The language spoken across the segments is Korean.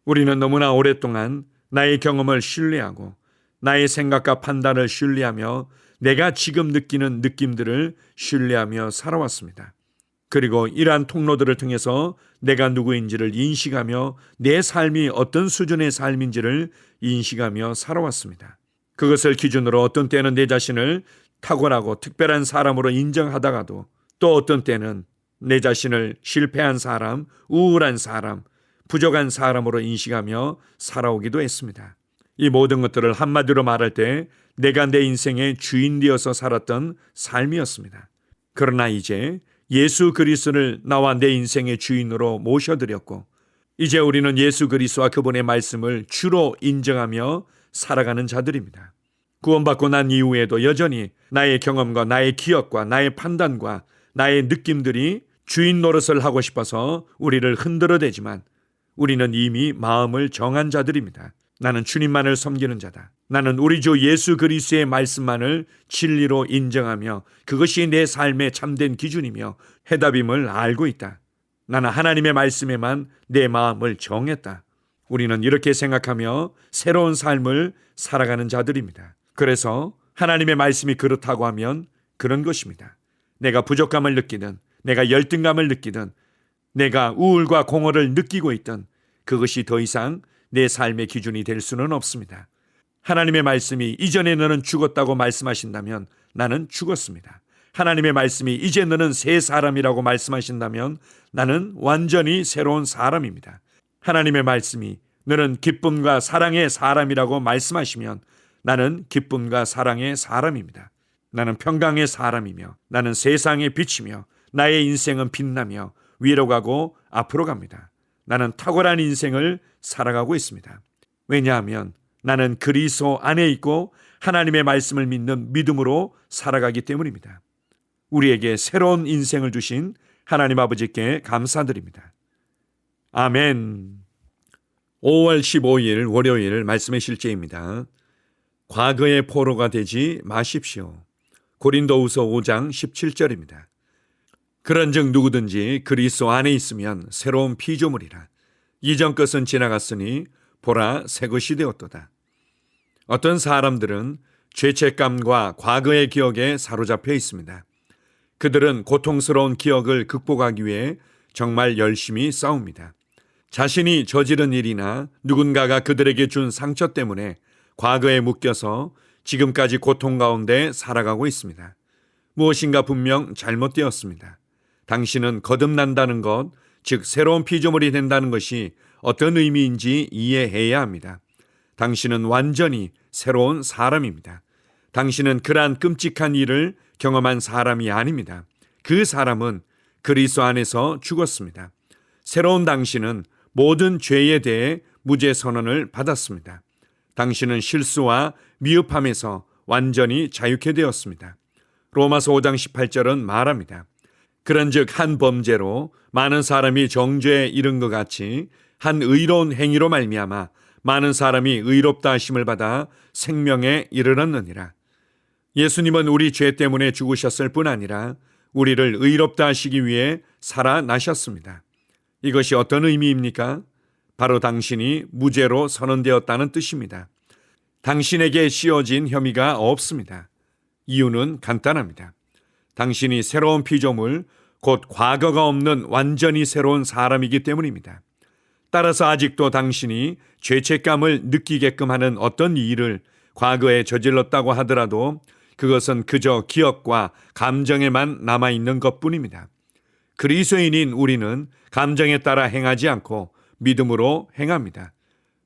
우리는 너무나 오랫동안 나의 경험을 신뢰하고 나의 생각과 판단을 신뢰하며 내가 지금 느끼는 느낌들을 신뢰하며 살아왔습니다. 그리고 이러한 통로들을 통해서 내가 누구인지를 인식하며 내 삶이 어떤 수준의 삶인지를 인식하며 살아왔습니다. 그것을 기준으로 어떤 때는 내 자신을 탁월하고 특별한 사람으로 인정하다가도 또 어떤 때는 내 자신을 실패한 사람, 우울한 사람, 부족한 사람으로 인식하며 살아오기도 했습니다. 이 모든 것들을 한마디로 말할 때 내가 내 인생의 주인 되어서 살았던 삶이었습니다. 그러나 이제 예수 그리스도를 나와 내 인생의 주인으로 모셔드렸고 이제 우리는 예수 그리스도와 그분의 말씀을 주로 인정하며 살아가는 자들입니다. 구원받고 난 이후에도 여전히 나의 경험과 나의 기억과 나의 판단과 나의 느낌들이 주인 노릇을 하고 싶어서 우리를 흔들어대지만 우리는 이미 마음을 정한 자들입니다. 나는 주님만을 섬기는 자다. 나는 우리 주 예수 그리스도의 말씀만을 진리로 인정하며 그것이 내 삶의 참된 기준이며 해답임을 알고 있다. 나는 하나님의 말씀에만 내 마음을 정했다. 우리는 이렇게 생각하며 새로운 삶을 살아가는 자들입니다. 그래서 하나님의 말씀이 그렇다고 하면 그런 것입니다. 내가 부족감을 느끼든 내가 열등감을 느끼든 내가 우울과 공허를 느끼고 있든 그것이 더 이상 내 삶의 기준이 될 수는 없습니다. 하나님의 말씀이 이전에 너는 죽었다고 말씀하신다면 나는 죽었습니다. 하나님의 말씀이 이제 너는 새 사람이라고 말씀하신다면 나는 완전히 새로운 사람입니다. 하나님의 말씀이 너는 기쁨과 사랑의 사람이라고 말씀하시면 나는 기쁨과 사랑의 사람입니다. 나는 평강의 사람이며 나는 세상의 빛이며 나의 인생은 빛나며 위로 가고 앞으로 갑니다. 나는 탁월한 인생을 살아가고 있습니다. 왜냐하면 나는 그리스도 안에 있고 하나님의 말씀을 믿는 믿음으로 살아가기 때문입니다. 우리에게 새로운 인생을 주신 하나님 아버지께 감사드립니다. 아멘. 5월 15일 월요일 말씀의 실제입니다. 과거의 포로가 되지 마십시오. 고린도후서 5장 17절입니다. 그런즉 누구든지 그리스도 안에 있으면 새로운 피조물이라. 이전 것은 지나갔으니 보라 새 것이 되었도다. 어떤 사람들은 죄책감과 과거의 기억에 사로잡혀 있습니다. 그들은 고통스러운 기억을 극복하기 위해 정말 열심히 싸웁니다. 자신이 저지른 일이나 누군가가 그들에게 준 상처 때문에 과거에 묶여서 지금까지 고통 가운데 살아가고 있습니다. 무엇인가 분명 잘못되었습니다. 당신은 거듭난다는 것, 즉 새로운 피조물이 된다는 것이 어떤 의미인지 이해해야 합니다. 당신은 완전히 새로운 사람입니다. 당신은 그러한 끔찍한 일을 경험한 사람이 아닙니다. 그 사람은 그리스도 안에서 죽었습니다. 새로운 당신은 모든 죄에 대해 무죄 선언을 받았습니다. 당신은 실수와 미흡함에서 완전히 자유케 되었습니다. 로마서 5장 18절은 말합니다. 그런즉 한 범죄로 많은 사람이 정죄에 이른 것 같이 한 의로운 행위로 말미암아 많은 사람이 의롭다 하심을 받아 생명에 이르렀느니라. 예수님은 우리 죄 때문에 죽으셨을 뿐 아니라 우리를 의롭다 하시기 위해 살아나셨습니다. 이것이 어떤 의미입니까? 바로 당신이 무죄로 선언되었다는 뜻입니다. 당신에게 씌워진 혐의가 없습니다. 이유는 간단합니다. 당신이 새로운 피조물, 곧 과거가 없는 완전히 새로운 사람이기 때문입니다. 따라서 아직도 당신이 죄책감을 느끼게끔 하는 어떤 일을 과거에 저질렀다고 하더라도 그것은 그저 기억과 감정에만 남아있는 것뿐입니다. 그리스도인인 우리는 감정에 따라 행하지 않고 믿음으로 행합니다.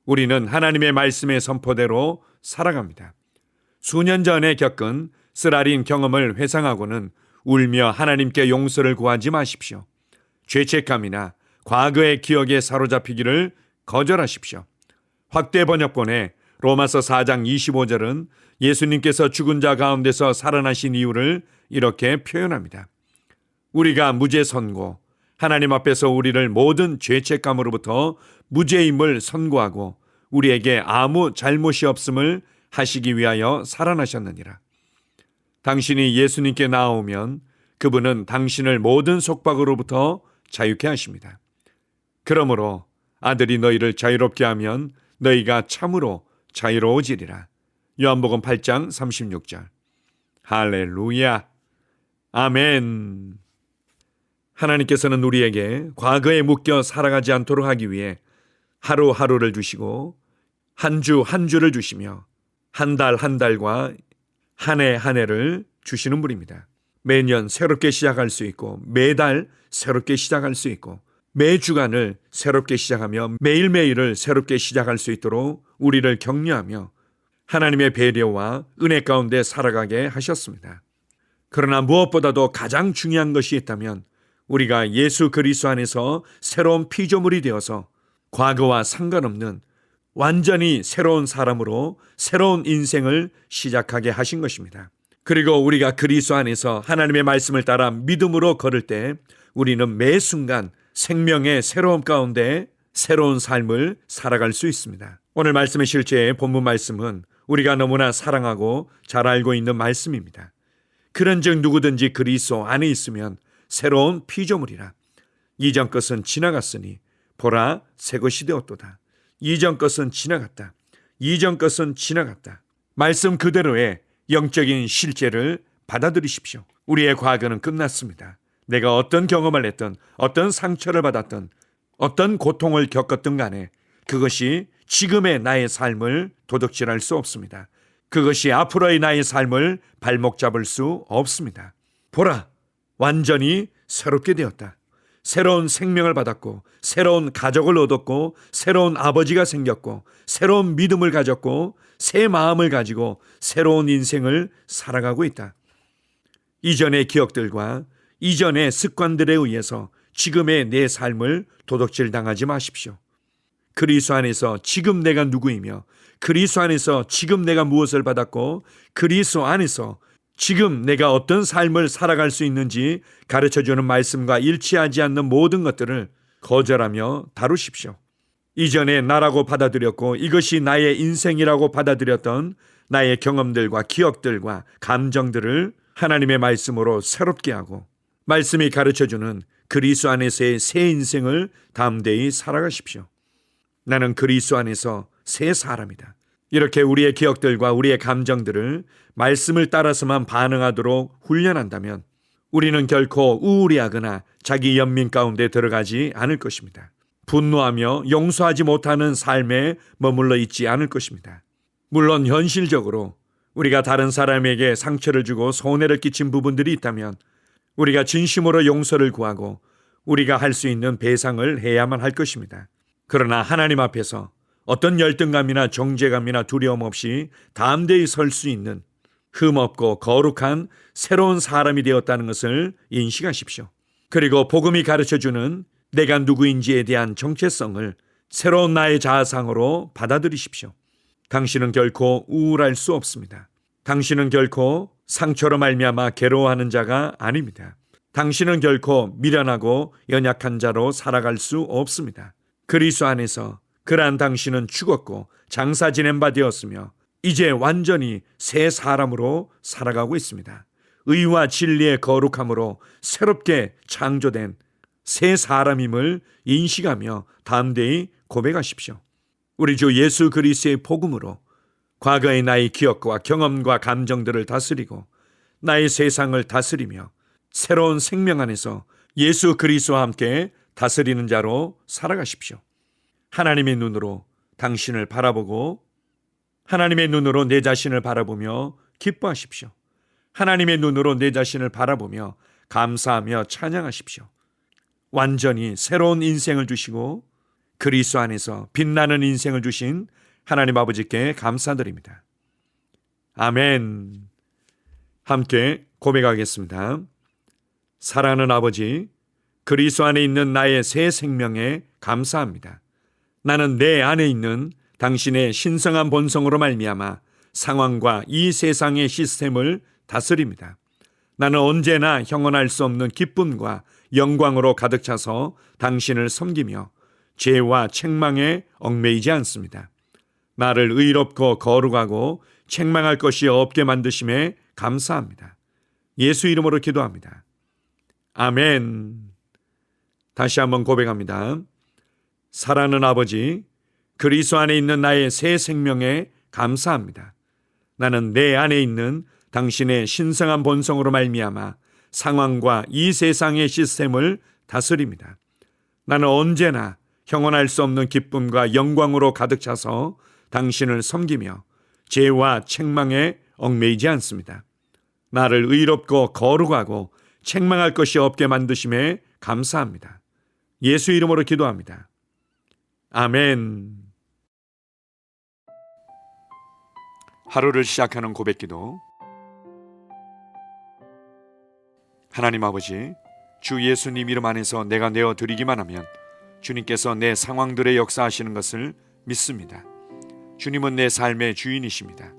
우리는 하나님의 말씀의 선포대로 살아갑니다. 수년 전에 겪은 쓰라린 경험을 회상하고는 울며 하나님께 용서를 구하지 마십시오. 죄책감이나 과거의 기억에 사로잡히기를 거절하십시오. 확대 번역본의 로마서 4장 25절은 예수님께서 죽은 자 가운데서 살아나신 이유를 이렇게 표현합니다. 우리가 무죄 선고, 하나님 앞에서 우리를 모든 죄책감으로부터 무죄임을 선고하고 우리에게 아무 잘못이 없음을 하시기 위하여 살아나셨느니라. 당신이 예수님께 나아오면 그분은 당신을 모든 속박으로부터 자유케 하십니다. 그러므로 아들이 너희를 자유롭게 하면 너희가 참으로 자유로워지리라. 요한복음 8장 36절. 할렐루야. 아멘. 하나님께서는 우리에게 과거에 묶여 살아가지 않도록 하기 위해 하루하루를 주시고 한 주 한 주를 주시며 한 달 한 달과 한 해 한 해를 주시는 분입니다. 매년 새롭게 시작할 수 있고 매달 새롭게 시작할 수 있고 매 주간을 새롭게 시작하며 매일매일을 새롭게 시작할 수 있도록 우리를 격려하며 하나님의 배려와 은혜 가운데 살아가게 하셨습니다. 그러나 무엇보다도 가장 중요한 것이 있다면 우리가 예수 그리스도 안에서 새로운 피조물이 되어서 과거와 상관없는 완전히 새로운 사람으로 새로운 인생을 시작하게 하신 것입니다. 그리고 우리가 그리스도 안에서 하나님의 말씀을 따라 믿음으로 걸을 때 우리는 매 순간 생명의 새로움 가운데 새로운 삶을 살아갈 수 있습니다. 오늘 말씀의 실제의 본문 말씀은 우리가 너무나 사랑하고 잘 알고 있는 말씀입니다. 그런즉 누구든지 그리스도 안에 있으면 새로운 피조물이라. 이전 것은 지나갔으니 보라 새 것이 되었도다. 이전 것은 지나갔다. 이전 것은 지나갔다. 말씀 그대로의 영적인 실제를 받아들이십시오. 우리의 과거는 끝났습니다. 내가 어떤 경험을 했든 어떤 상처를 받았든 어떤 고통을 겪었든 간에 그것이 지금의 나의 삶을 도둑질할 수 없습니다. 그것이 앞으로의 나의 삶을 발목 잡을 수 없습니다. 보라, 완전히 새롭게 되었다. 새로운 생명을 받았고 새로운 가족을 얻었고 새로운 아버지가 생겼고 새로운 믿음을 가졌고 새 마음을 가지고 새로운 인생을 살아가고 있다. 이전의 기억들과 이전의 습관들에 의해서 지금의 내 삶을 도둑질 당하지 마십시오. 그리스도 안에서 지금 내가 누구이며 그리스도 안에서 지금 내가 무엇을 받았고 그리스도 안에서 지금 내가 어떤 삶을 살아갈 수 있는지 가르쳐주는 말씀과 일치하지 않는 모든 것들을 거절하며 다루십시오. 이전에 나라고 받아들였고 이것이 나의 인생이라고 받아들였던 나의 경험들과 기억들과 감정들을 하나님의 말씀으로 새롭게 하고 말씀이 가르쳐주는 그리스도 안에서의 새 인생을 담대히 살아가십시오. 나는 그리스도 안에서 새 사람이다. 이렇게 우리의 기억들과 우리의 감정들을 말씀을 따라서만 반응하도록 훈련한다면 우리는 결코 우울해하거나 자기 연민 가운데 들어가지 않을 것입니다. 분노하며 용서하지 못하는 삶에 머물러 있지 않을 것입니다. 물론 현실적으로 우리가 다른 사람에게 상처를 주고 손해를 끼친 부분들이 있다면 우리가 진심으로 용서를 구하고 우리가 할 수 있는 배상을 해야만 할 것입니다. 그러나 하나님 앞에서 어떤 열등감이나 정죄감이나 두려움 없이 담대히 설 수 있는 흠없고 거룩한 새로운 사람이 되었다는 것을 인식하십시오. 그리고 복음이 가르쳐주는 내가 누구인지에 대한 정체성을 새로운 나의 자아상으로 받아들이십시오. 당신은 결코 우울할 수 없습니다. 당신은 결코 상처로 말미암아 괴로워하는 자가 아닙니다. 당신은 결코 미련하고 연약한 자로 살아갈 수 없습니다. 그리스도 안에서 그러한 당신은 죽었고 장사 지낸 바 되었으며 이제 완전히 새 사람으로 살아가고 있습니다. 의와 진리의 거룩함으로 새롭게 창조된 새 사람임을 인식하며 담대히 고백하십시오. 우리 주 예수 그리스도의 복음으로 과거의 나의 기억과 경험과 감정들을 다스리고 나의 세상을 다스리며 새로운 생명 안에서 예수 그리스도와 함께 다스리는 자로 살아가십시오. 하나님의 눈으로 당신을 바라보고 하나님의 눈으로 내 자신을 바라보며 기뻐하십시오. 하나님의 눈으로 내 자신을 바라보며 감사하며 찬양하십시오. 완전히 새로운 인생을 주시고 그리스도 안에서 빛나는 인생을 주신 하나님 아버지께 감사드립니다. 아멘. 함께 고백하겠습니다. 사랑하는 아버지, 그리스도 안에 있는 나의 새 생명에 감사합니다. 나는 내 안에 있는 당신의 신성한 본성으로 말미암아 상황과 이 세상의 시스템을 다스립니다. 나는 언제나 형언할 수 없는 기쁨과 영광으로 가득 차서 당신을 섬기며 죄와 책망에 얽매이지 않습니다. 나를 의롭고 거룩하고 책망할 것이 없게 만드심에 감사합니다. 예수 이름으로 기도합니다. 아멘. 다시 한번 고백합니다. 사랑하는 아버지, 그리스도 안에 있는 나의 새 생명에 감사합니다. 나는 내 안에 있는 당신의 신성한 본성으로 말미암아 상황과 이 세상의 시스템을 다스립니다. 나는 언제나 형언할 수 없는 기쁨과 영광으로 가득 차서 당신을 섬기며 죄와 책망에 얽매이지 않습니다. 나를 의롭고 거룩하고 책망할 것이 없게 만드심에 감사합니다. 예수 이름으로 기도합니다. 아멘. 하루를 시작하는 고백기도. 하나님 아버지, 주 예수님 이름 안에서 내가 내어드리기만 하면 주님께서 내 상황들의 역사하시는 것을 믿습니다. 주님은 내 삶의 주인이십니다.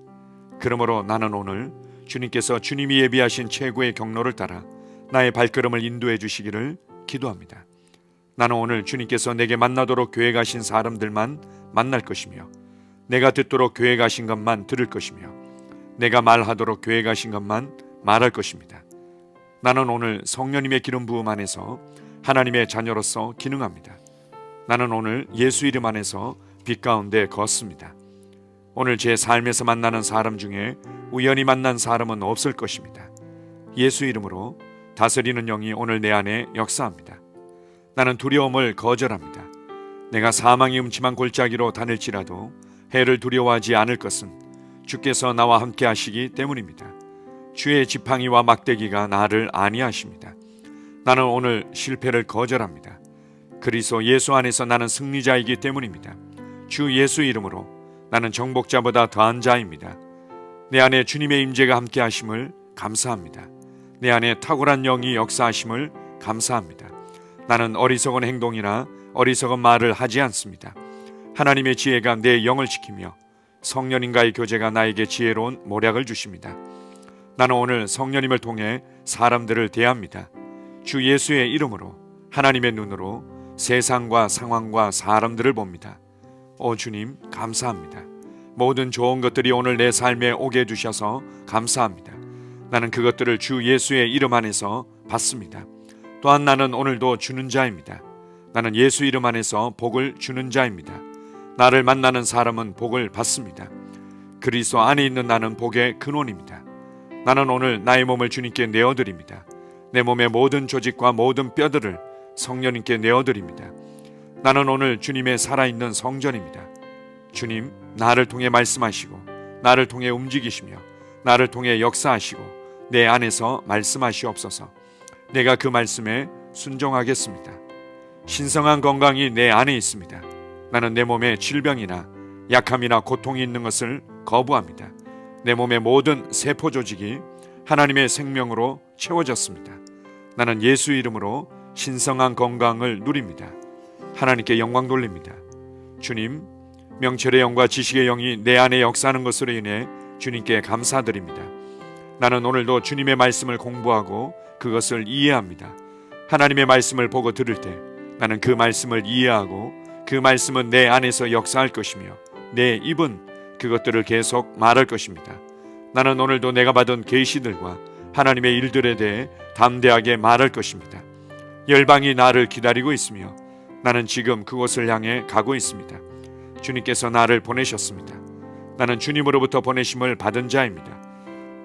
그러므로 나는 오늘 주님께서 주님이 예비하신 최고의 경로를 따라 나의 발걸음을 인도해 주시기를 기도합니다. 나는 오늘 주님께서 내게 만나도록 계획하신 사람들만 만날 것이며, 내가 듣도록 계획하신 것만 들을 것이며, 내가 말하도록 계획하신 것만 말할 것입니다. 나는 오늘 성령님의 기름 부음 안에서 하나님의 자녀로서 기능합니다. 나는 오늘 예수 이름 안에서 빛 가운데 걷습니다. 오늘 제 삶에서 만나는 사람 중에 우연히 만난 사람은 없을 것입니다. 예수 이름으로 다스리는 영이 오늘 내 안에 역사합니다. 나는 두려움을 거절합니다. 내가 사망의 음침한 골짜기로 다닐지라도 해를 두려워하지 않을 것은 주께서 나와 함께 하시기 때문입니다. 주의 지팡이와 막대기가 나를 안위하십니다. 나는 오늘 실패를 거절합니다. 그리스도 예수 안에서 나는 승리자이기 때문입니다. 주 예수 이름으로 나는 정복자보다 더한 자입니다. 내 안에 주님의 임재가 함께 하심을 감사합니다. 내 안에 탁월한 영이 역사하심을 감사합니다. 나는 어리석은 행동이나 어리석은 말을 하지 않습니다. 하나님의 지혜가 내 영을 지키며 성령님과의 교제가 나에게 지혜로운 모략을 주십니다. 나는 오늘 성령님을 통해 사람들을 대합니다. 주 예수의 이름으로 하나님의 눈으로 세상과 상황과 사람들을 봅니다. 오 주님, 감사합니다. 모든 좋은 것들이 오늘 내 삶에 오게 해주셔서 감사합니다. 나는 그것들을 주 예수의 이름 안에서 받습니다. 또한 나는 오늘도 주는 자입니다. 나는 예수 이름 안에서 복을 주는 자입니다. 나를 만나는 사람은 복을 받습니다. 그리스도 안에 있는 나는 복의 근원입니다. 나는 오늘 나의 몸을 주님께 내어드립니다. 내 몸의 모든 조직과 모든 뼈들을 성령님께 내어드립니다. 나는 오늘 주님의 살아있는 성전입니다. 주님, 나를 통해 말씀하시고 나를 통해 움직이시며 나를 통해 역사하시고 내 안에서 말씀하시옵소서. 내가 그 말씀에 순종하겠습니다. 신성한 건강이 내 안에 있습니다. 나는 내 몸에 질병이나 약함이나 고통이 있는 것을 거부합니다. 내 몸의 모든 세포 조직이 하나님의 생명으로 채워졌습니다. 나는 예수 이름으로 신성한 건강을 누립니다. 하나님께 영광 돌립니다. 주님, 명철의 영과 지식의 영이 내 안에 역사하는 것으로 인해 주님께 감사드립니다. 나는 오늘도 주님의 말씀을 공부하고 그것을 이해합니다. 하나님의 말씀을 보고 들을 때 나는 그 말씀을 이해하고 그 말씀은 내 안에서 역사할 것이며 내 입은 그것들을 계속 말할 것입니다. 나는 오늘도 내가 받은 계시들과 하나님의 일들에 대해 담대하게 말할 것입니다. 열방이 나를 기다리고 있으며 나는 지금 그곳을 향해 가고 있습니다. 주님께서 나를 보내셨습니다. 나는 주님으로부터 보내심을 받은 자입니다.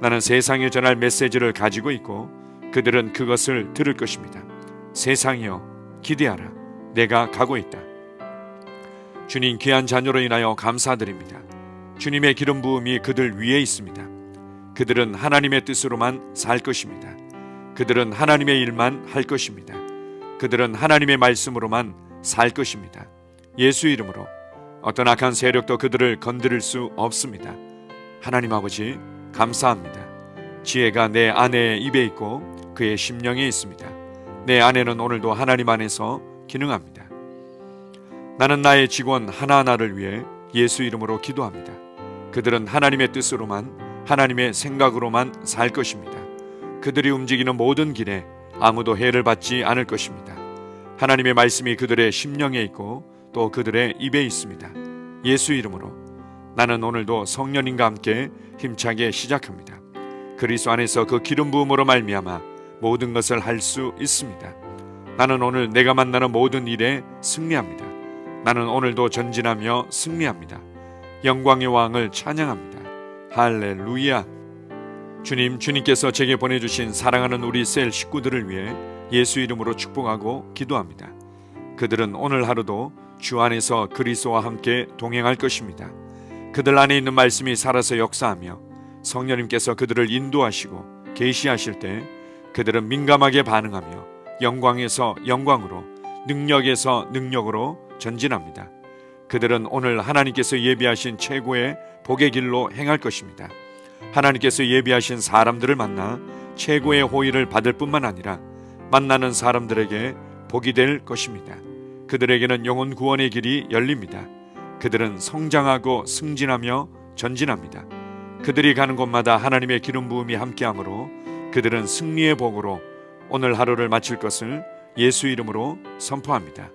나는 세상에 전할 메시지를 가지고 있고 그들은 그것을 들을 것입니다. 세상이여, 기대하라. 내가 가고 있다. 주님, 귀한 자녀로 인하여 감사드립니다. 주님의 기름 부음이 그들 위에 있습니다. 그들은 하나님의 뜻으로만 살 것입니다. 그들은 하나님의 일만 할 것입니다. 그들은 하나님의 말씀으로만 살 것입니다. 예수 이름으로 어떤 악한 세력도 그들을 건드릴 수 없습니다. 하나님 아버지, 감사합니다. 지혜가 내 아내의 입에 있고 그의 심령에 있습니다. 내 아내는 오늘도 하나님 안에서 기능합니다. 나는 나의 직원 하나하나를 위해 예수 이름으로 기도합니다. 그들은 하나님의 뜻으로만, 하나님의 생각으로만 살 것입니다. 그들이 움직이는 모든 길에 아무도 해를 받지 않을 것입니다. 하나님의 말씀이 그들의 심령에 있고 또 그들의 입에 있습니다. 예수 이름으로 나는 오늘도 성령님과 함께 힘차게 시작합니다. 그리스도 안에서 그 기름 부음으로 말미암아 모든 것을 할 수 있습니다. 나는 오늘 내가 만나는 모든 일에 승리합니다. 나는 오늘도 전진하며 승리합니다. 영광의 왕을 찬양합니다. 할렐루야. 주님께서 제게 보내주신 사랑하는 우리 셀 식구들을 위해 예수 이름으로 축복하고 기도합니다. 그들은 오늘 하루도 주 안에서 그리스도와 함께 동행할 것입니다. 그들 안에 있는 말씀이 살아서 역사하며 성령님께서 그들을 인도하시고 계시하실 때 그들은 민감하게 반응하며 영광에서 영광으로, 능력에서 능력으로 전진합니다. 그들은 오늘 하나님께서 예비하신 최고의 복의 길로 행할 것입니다. 하나님께서 예비하신 사람들을 만나 최고의 호의를 받을 뿐만 아니라 만나는 사람들에게 복이 될 것입니다. 그들에게는 영혼 구원의 길이 열립니다. 그들은 성장하고 승진하며 전진합니다. 그들이 가는 곳마다 하나님의 기름 부음이 함께하므로 그들은 승리의 복으로 오늘 하루를 마칠 것을 예수 이름으로 선포합니다.